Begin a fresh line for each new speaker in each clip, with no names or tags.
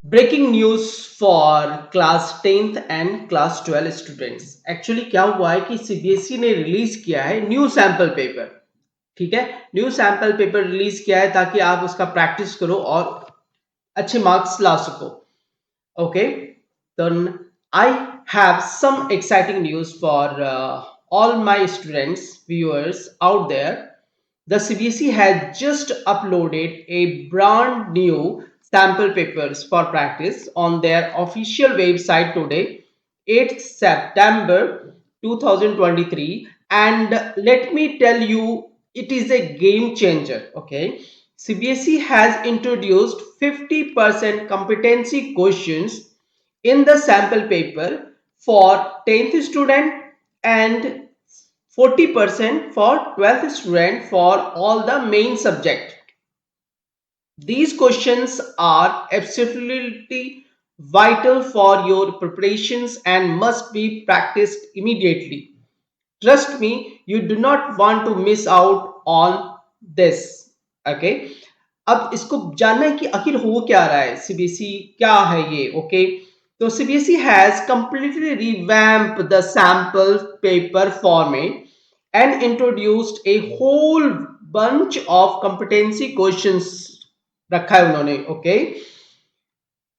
Breaking news for class 10th and class 12 students. Actually क्या हुआ है कि सीबीएसई ने रिलीज किया है न्यू सैंपल पेपर। ठीक है, न्यू सैंपल पेपर रिलीज किया है ताकि आप उसका प्रैक्टिस करो और अच्छे मार्क्स ला सको। Okay, then I have some exciting news for all my students viewers out there. The CBSE has just uploaded a brand new sample papers for practice on their official website today, 8th September 2023. And let me tell you, it is a game changer. Okay, CBSE has introduced 50% competency questions in the sample paper for 10th student and 40% for 12th student for all the main subject. These questions are absolutely vital for your preparations and must be practiced immediately. Trust me, you do not want to miss out on this. Okay, अब इसको जानना है कि आखिर हो क्या रहा है, सीबीएसई क्या है ये। ओके, तो CBSE has completely revamped the sample paper format and introduced a whole bunch of competency questions रखा है उन्होंने। ओके,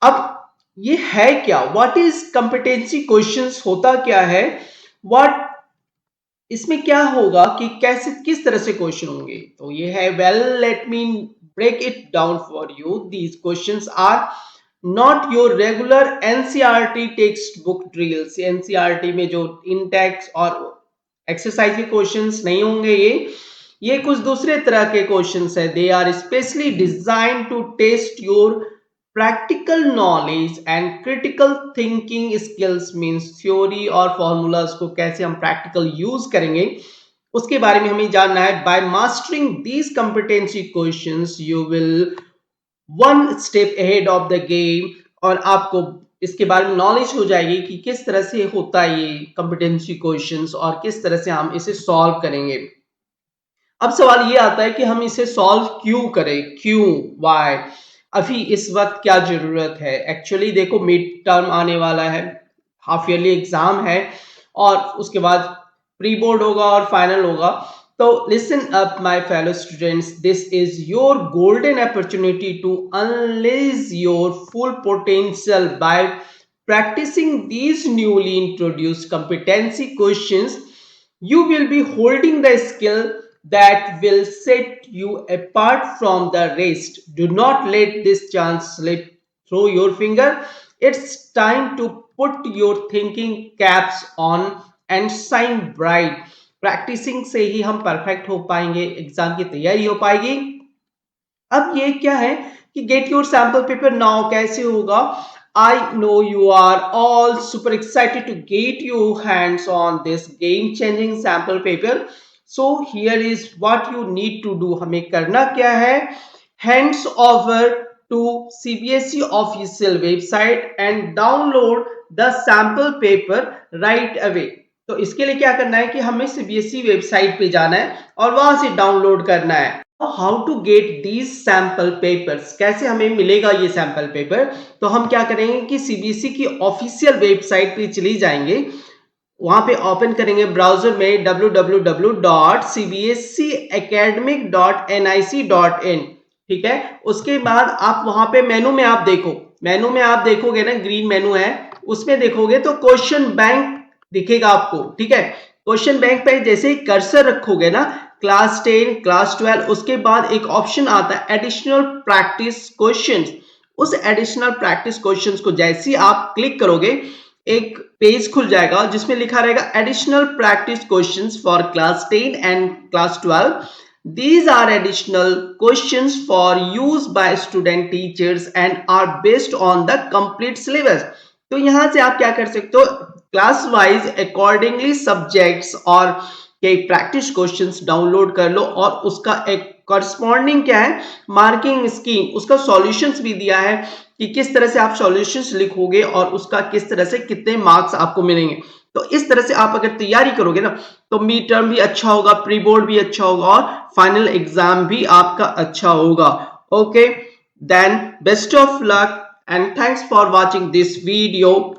अब ये है क्या, व्हाट इज competency questions, होता क्या है, व्हाट इसमें क्या होगा कि कैसे किस तरह से क्वेश्चन होंगे, तो ये है। Well, let me break it down for you. These questions are not your regular NCERT textbook drills. NCERT में जो इन टेक्स्ट और एक्सरसाइज के क्वेश्चंस नहीं होंगे, ये कुछ दूसरे तरह के क्वेश्चंस है। They are specially designed to test your practical knowledge and critical thinking skills. Means theory और फॉर्मूलाज को कैसे हम प्रैक्टिकल यूज करेंगे उसके बारे में हमें जानना है। By mastering these competency questions you will one step ahead of the game, और आपको इसके बारे में नॉलेज हो जाएगी कि किस तरह से होता है ये कॉम्पिटेंसी क्वेश्चंस और किस तरह से हम इसे सॉल्व करेंगे। अब सवाल ये आता है कि हम इसे सॉल्व क्यों करें, क्यों, व्हाई, अभी इस वक्त क्या जरूरत है। एक्चुअली देखो, मिड टर्म आने वाला है, हाफ ईयरली एग्जाम है और उसके बाद प्री बोर्ड होगा और फाइनल होगा। तो listen up my fellow students, this is your golden opportunity to unleash your full potential by practicing these newly introduced competency questions. You will be holding the skill that will set you apart from the rest. Do not let this chance slip through your finger. It's time to put your thinking caps on and shine bright. Practising से ही हम perfect हो पाएंगे, exam की तैयारी हो पाएगी। अब ये क्या है कि get your sample paper now कैसे होगा। I know you are all super excited to get your hands on this game changing sample paper. So here is what you need to do. हमें करना क्या है, hands over to CBSE official website and download the sample paper right away. तो इसके लिए क्या करना है कि हमें सीबीएसई वेबसाइट पे जाना है और वहां से डाउनलोड करना है। How to get these sample papers, कैसे हमें मिलेगा ये सैंपल पेपर। तो हम क्या करेंगे कि सीबीएसई की ऑफिशियल वेबसाइट पे चली जाएंगे, वहां पे ओपन करेंगे ब्राउजर में www.cbseacademic.nic.in। ठीक है, उसके बाद आप वहां पे मेनू में आप देखो, मेनू में आप देखोगे ना, ग्रीन मेनू है, उसमें देखोगे तो क्वेश्चन बैंक दिखेगा आपको। ठीक है, क्वेश्चन बैंक पे जैसे ही कर्सर रखोगे ना, क्लास 10 क्लास 12, उसके बाद एक ऑप्शन आता है एडिशनल प्रैक्टिस क्वेश्चंस। उस एडिशनल प्रैक्टिस क्वेश्चंस को जैसे ही आप क्लिक करोगे, एक पेज खुल जाएगा जिसमें लिखा रहेगा additional practice questions for class 10 and class 12। These are additional questions for use by student teachers and are based on the complete syllabus। तो यहां से आप क्या कर सकते हो, क्लास वाइज अकॉर्डिंगली सब्जेक्ट्स और के प्रैक्टिस क्वेश्चंस डाउनलोड कर लो, और उसका एक कॉरस्पॉन्डिंग क्या है, मार्किंग स्कीम, उसका सॉल्यूशंस भी दिया है कि किस तरह से आप सॉल्यूशंस लिखोगे और उसका किस तरह से कितने मार्क्स आपको मिलेंगे। तो इस तरह से आप अगर तैयारी करोगे ना, तो मिड टर्म भी अच्छा होगा, प्री बोर्ड भी अच्छा होगा और फाइनल एग्जाम भी आपका अच्छा होगा। Okay, then best of luck and thanks for watching this video.